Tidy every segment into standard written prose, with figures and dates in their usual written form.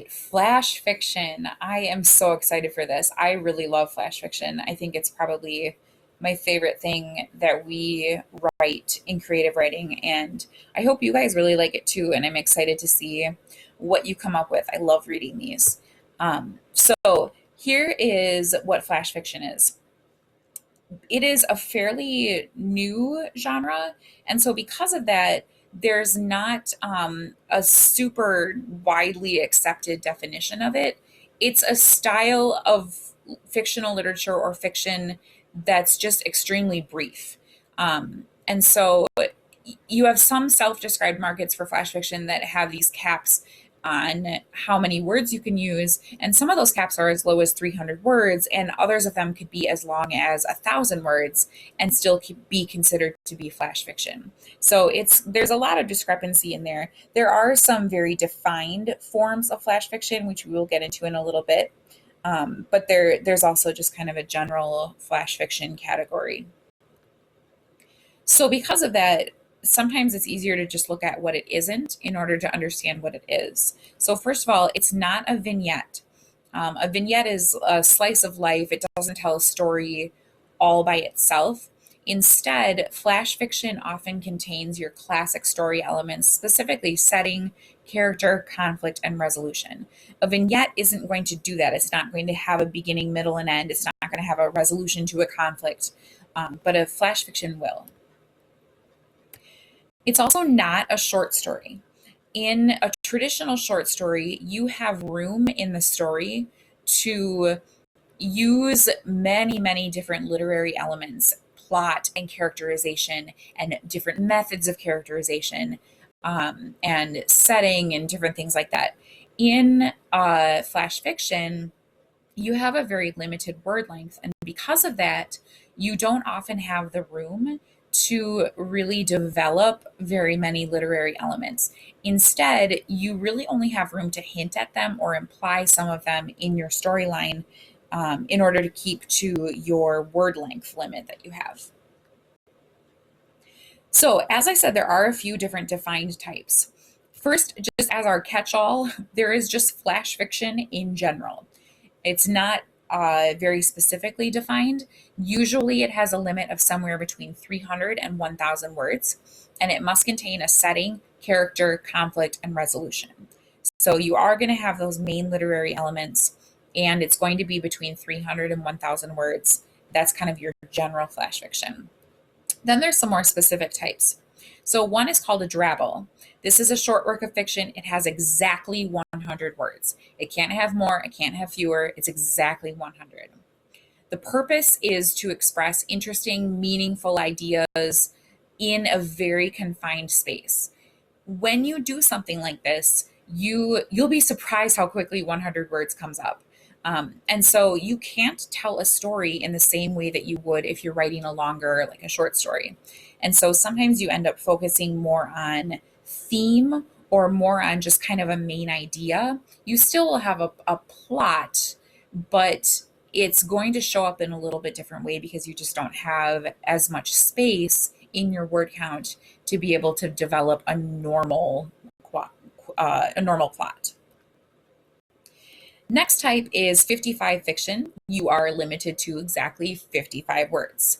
Flash fiction. I am so excited for this. I really love flash fiction. I think it's probably my favorite thing that we write in creative writing, and I hope you guys really like it too. And I'm excited to see what you come up with. I love reading these. So here is what flash fiction is. It is a fairly new genre. And so, because of that, there's not a super widely accepted definition of it. It's a style of fictional literature or fiction that's just extremely brief. And so, you have some self described markets for flash fiction that have these caps on how many words you can use. And some of those caps are as low as 300 words, and others of them could be as long as 1,000 words and still be considered to be flash fiction. So there's a lot of discrepancy in there. There are some very defined forms of flash fiction, which we will get into in a little bit. But there's also just kind of a general flash fiction category. So, because of that, sometimes it's easier to just look at what it isn't in order to understand what it is. So, first of all, it's not a vignette. A vignette is a slice of life, it doesn't tell a story all by itself. Instead, flash fiction often contains your classic story elements, specifically setting, character, conflict, and resolution. A vignette isn't going to do that. It's not going to have a beginning, middle, and end. It's not going to have a resolution to a conflict, but a flash fiction will. It's also not a short story. In a traditional short story, you have room in the story to use many, many different literary elements, plot and characterization, and different methods of characterization, and setting, and different things like that. In flash fiction, you have a very limited word length. And because of that, you don't often have the room to really develop very many literary elements. Instead, you really only have room to hint at them or imply some of them in your storyline, in order to keep to your word length limit that you have. So, as I said, there are a few different defined types. First, just as our catch all, there is just flash fiction in general. It's not very specifically defined. Usually, it has a limit of somewhere between 300 and 1,000 words, and it must contain a setting, character, conflict, and resolution. So, you are going to have those main literary elements, and it's going to be between 300 and 1,000 words. That's kind of your general flash fiction. Then there's some more specific types. So one is called a drabble. This is a short work of fiction. It has exactly 100 words. It can't have more, it can't have fewer. It's exactly 100. The purpose is to express interesting, meaningful ideas in a very confined space. When you do something like this, you'll be surprised how quickly 100 words comes up. And so you can't tell a story in the same way that you would if you're writing a longer, like a short story. And so sometimes you end up focusing more on theme or more on just kind of a main idea. You still will have a plot, but it's going to show up in a little bit different way because you just don't have as much space in your word count to be able to develop a normal plot. Next type is 55 fiction. You are limited to exactly 55 words.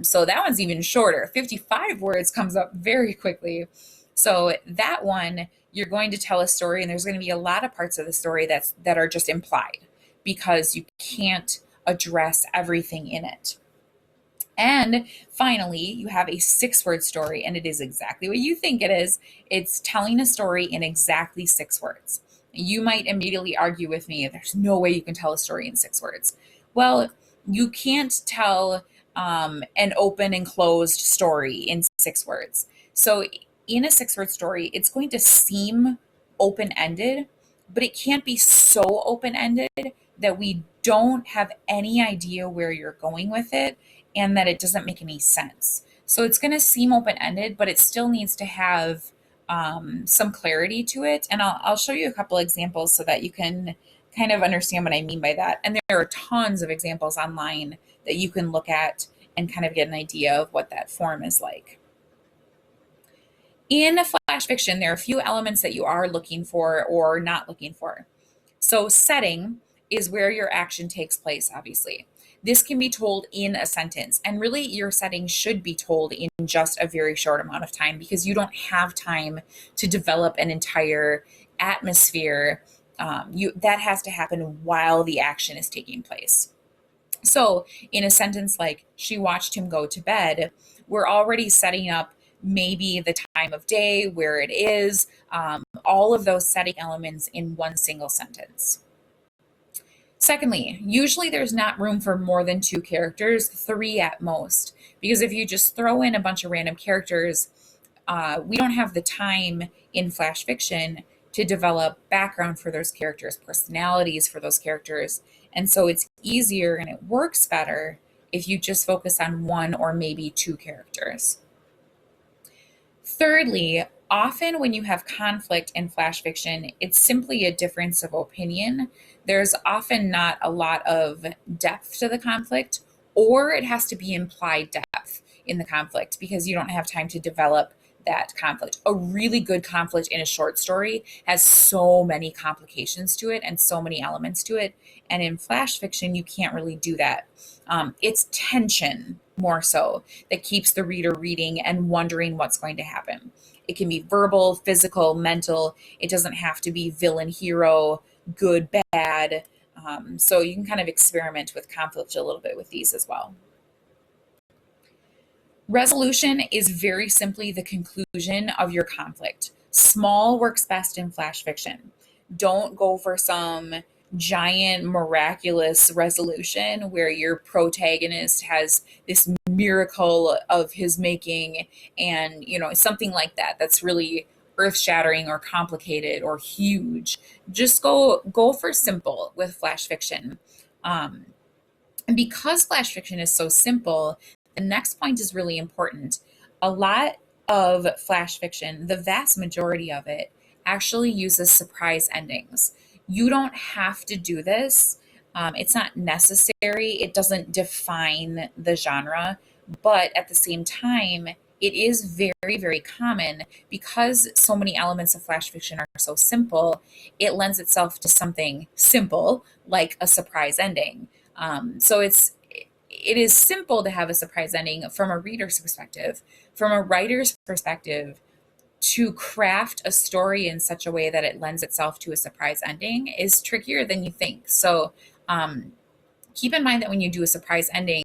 So that one's even shorter. 55 words comes up very quickly. So that one, you're going to tell a story, and there's going to be a lot of parts of the story that are just implied because you can't address everything in it. And finally, you have a 6-word story, and it is exactly what you think it is. It's telling a story in exactly 6 words. You might immediately argue with me, there's no way you can tell a story in 6 words. Well, you can't tell an open and closed story in 6 words. So in a 6-word story, it's going to seem open-ended, but it can't be so open-ended that we don't have any idea where you're going with it and that it doesn't make any sense. So it's going to seem open-ended, but it still needs to have some clarity to it. And I'll show you a couple examples so that you can kind of understand what I mean by that. And there are tons of examples online that you can look at and kind of get an idea of what that form is like. In flash fiction, there are a few elements that you are looking for or not looking for. So, setting is where your action takes place, obviously. This can be told in a sentence, and really, your setting should be told in just a very short amount of time because you don't have time to develop an entire atmosphere. That has to happen while the action is taking place. So, in a sentence like, she watched him go to bed, we're already setting up maybe the time of day, where it is, all of those setting elements in one single sentence. Secondly, usually there's not room for more than two characters, three at most, because if you just throw in a bunch of random characters, we don't have the time in flash fiction to develop background for those characters, personalities for those characters. And so it's easier and it works better if you just focus on one or maybe two characters. Thirdly, often when you have conflict in flash fiction, it's simply a difference of opinion. There's often not a lot of depth to the conflict, or it has to be implied depth in the conflict because you don't have time to develop that conflict. A really good conflict in a short story has so many complications to it and so many elements to it. And in flash fiction, you can't really do that. It's tension more so that keeps the reader reading and wondering what's going to happen. It can be verbal, physical, mental. It doesn't have to be villain, hero, good, bad. So you can kind of experiment with conflict a little bit with these as well. Resolution is very simply the conclusion of your conflict. Small works best in flash fiction. Don't go for some giant miraculous resolution where your protagonist has this miracle of his making and something like that that's really earth-shattering or complicated or huge. Just go for simple with flash fiction. And because flash fiction is so simple, the next point is really important. A lot of flash fiction, the vast majority of it, actually uses surprise endings. You don't have to do this. It's not necessary. It doesn't define the genre. But at the same time, it is very, very common because so many elements of flash fiction are so simple. It lends itself to something simple like a surprise ending. So it is simple to have a surprise ending from a reader's perspective. From a writer's perspective, to craft a story in such a way that it lends itself to a surprise ending is trickier than you think. So keep in mind that when you do a surprise ending,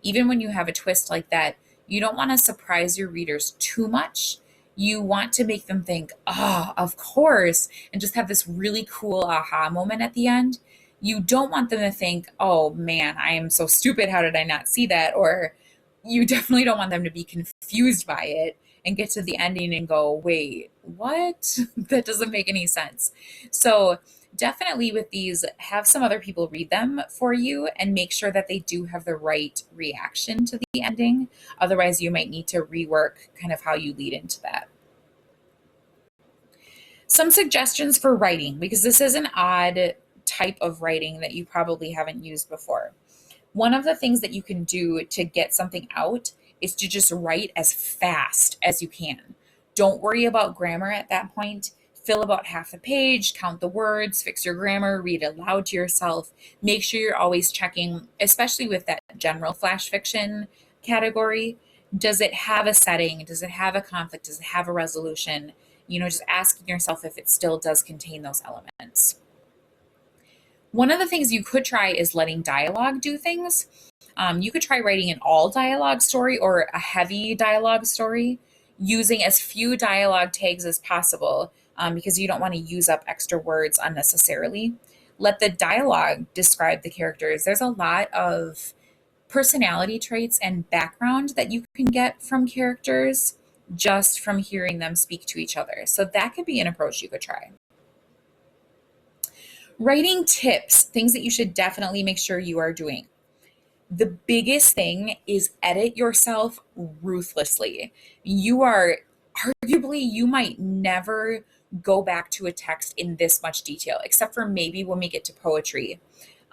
even when you have a twist like that, you don't want to surprise your readers too much. You want to make them think, oh, of course, and just have this really cool aha moment at the end. You don't want them to think, oh man, I am so stupid. How did I not see that? Or you definitely don't want them to be confused by it and get to the ending and go, wait, what? That doesn't make any sense. So definitely with these, have some other people read them for you and make sure that they do have the right reaction to the ending. Otherwise, you might need to rework kind of how you lead into that. Some suggestions for writing, because this is an odd type of writing that you probably haven't used before. One of the things that you can do to get something out is to just write as fast as you can. Don't worry about grammar at that point. Fill about half the page, count the words, fix your grammar, read aloud to yourself. Make sure you're always checking, especially with that general flash fiction category. Does it have a setting? Does it have a conflict? Does it have a resolution? Just asking yourself if it still does contain those elements. One of the things you could try is letting dialogue do things. You could try writing an all dialogue story or a heavy dialogue story using as few dialogue tags as possible because you don't want to use up extra words unnecessarily. Let the dialogue describe the characters. There's a lot of personality traits and background that you can get from characters just from hearing them speak to each other. So that could be an approach you could try. Writing tips, things that you should definitely make sure you are doing. The biggest thing is edit yourself ruthlessly. You might never go back to a text in this much detail, except for maybe when we get to poetry.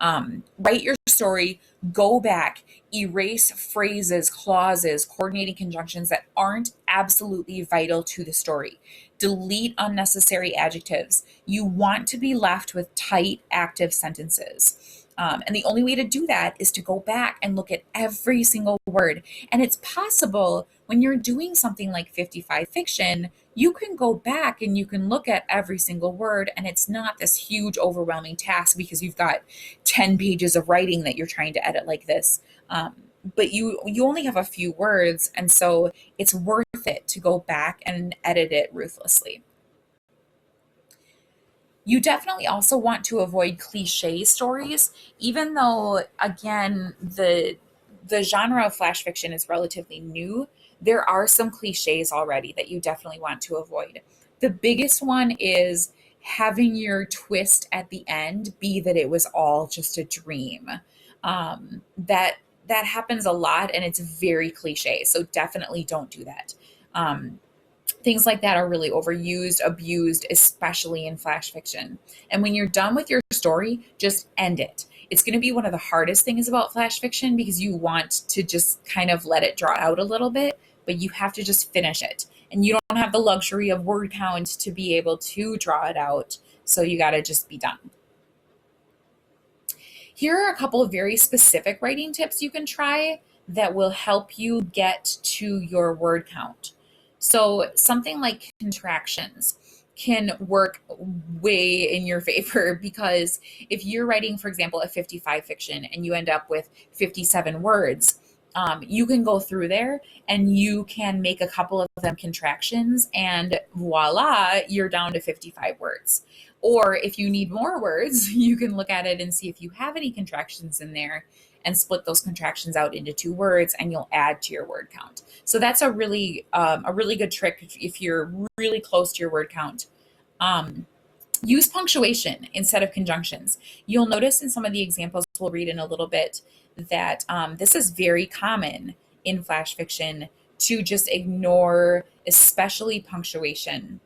Write your story, go back, erase phrases, clauses, coordinating conjunctions that aren't absolutely vital to the story. Delete unnecessary adjectives. You want to be left with tight, active sentences. And the only way to do that is to go back and look at every single word. And it's possible when you're doing something like 55 fiction, you can go back and you can look at every single word, and it's not this huge, overwhelming task because you've got 10 pages of writing that you're trying to edit like this. But you only have a few words, and so it's worth it to go back and edit it ruthlessly. You definitely also want to avoid cliche stories, even though, again, the genre of flash fiction is relatively new. There are some cliches already that you definitely want to avoid. The biggest one is having your twist at the end be that it was all just a dream. That happens a lot, and it's very cliche. So definitely don't do that. Things like that are really overused, abused, especially in flash fiction. And when you're done with your story, just end it. It's going to be one of the hardest things about flash fiction because you want to just kind of let it draw out a little bit, but you have to just finish it. And you don't have the luxury of word count to be able to draw it out. So you got to just be done. Here are a couple of very specific writing tips you can try that will help you get to your word count. So something like contractions can work way in your favor because if you're writing, for example, a 55 fiction and you end up with 57 words, you can go through there and you can make a couple of them contractions and voila, you're down to 55 words. Or if you need more words, you can look at it and see if you have any contractions in there and split those contractions out into 2 words, and you'll add to your word count. So that's a really good trick if you're really close to your word count. Use punctuation instead of conjunctions. You'll notice in some of the examples we'll read in a little bit that this is very common in flash fiction to just ignore, especially punctuation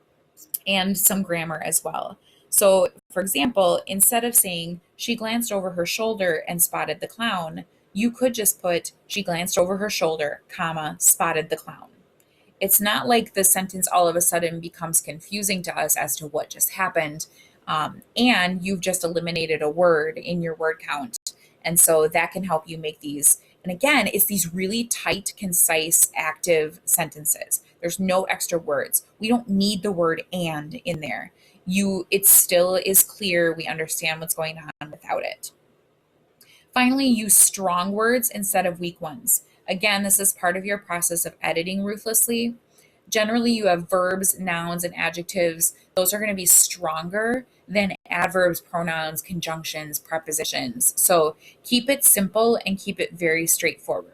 and some grammar as well. So, for example, instead of saying she glanced over her shoulder and spotted the clown, you could just put she glanced over her shoulder, comma, spotted the clown. It's not like the sentence all of a sudden becomes confusing to us as to what just happened. And you've just eliminated a word in your word count. And so that can help you make these. And again, it's these really tight, concise, active sentences. There's no extra words. We don't need the word and in there. It still is clear. We understand what's going on without it. Finally, use strong words instead of weak ones. Again, this is part of your process of editing ruthlessly. Generally, you have verbs, nouns, and adjectives. Those are going to be stronger than adverbs, pronouns, conjunctions, prepositions. So keep it simple and keep it very straightforward.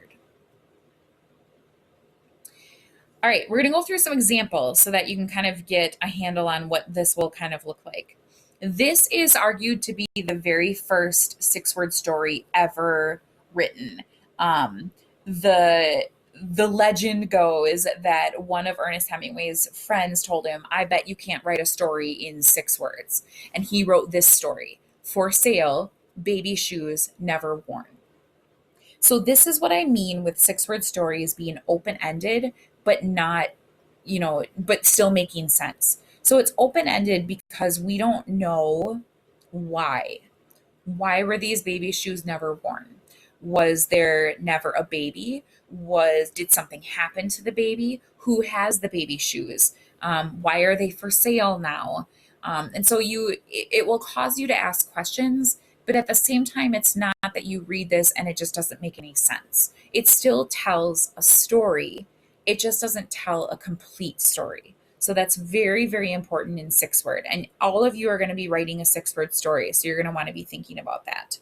All right, we're going to go through some examples so that you can kind of get a handle on what this will kind of look like. This is argued to be the very first 6-word story ever written. The legend goes that one of Ernest Hemingway's friends told him, "I bet you can't write a story in 6 words." And he wrote this story: "For sale, baby shoes never worn." So this is what I mean with 6-word stories being open-ended, but not, but still making sense. So it's open-ended because we don't know why. Why were these baby shoes never worn? Was there never a baby? Did something happen to the baby? Who has the baby shoes? Why are they for sale now? And so it will cause you to ask questions, but at the same time, it's not that you read this and it just doesn't make any sense. It still tells a story. It just doesn't tell a complete story. So that's very, very important in 6-word. And all of you are going to be writing a 6-word story. So you're going to want to be thinking about that.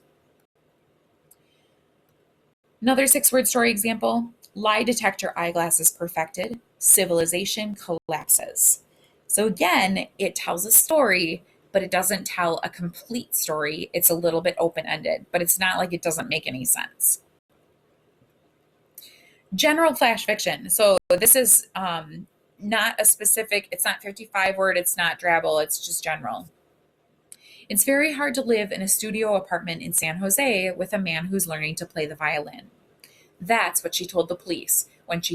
Another 6-word story example: lie detector eyeglasses perfected, civilization collapses. So again, it tells a story, but it doesn't tell a complete story. It's a little bit open-ended, but it's not like it doesn't make any sense. General flash fiction. So this is not a specific, it's not 55 word, it's not Drabble, it's just general. It's very hard to live in a studio apartment in San Jose with a man who's learning to play the violin. That's what she told the police when she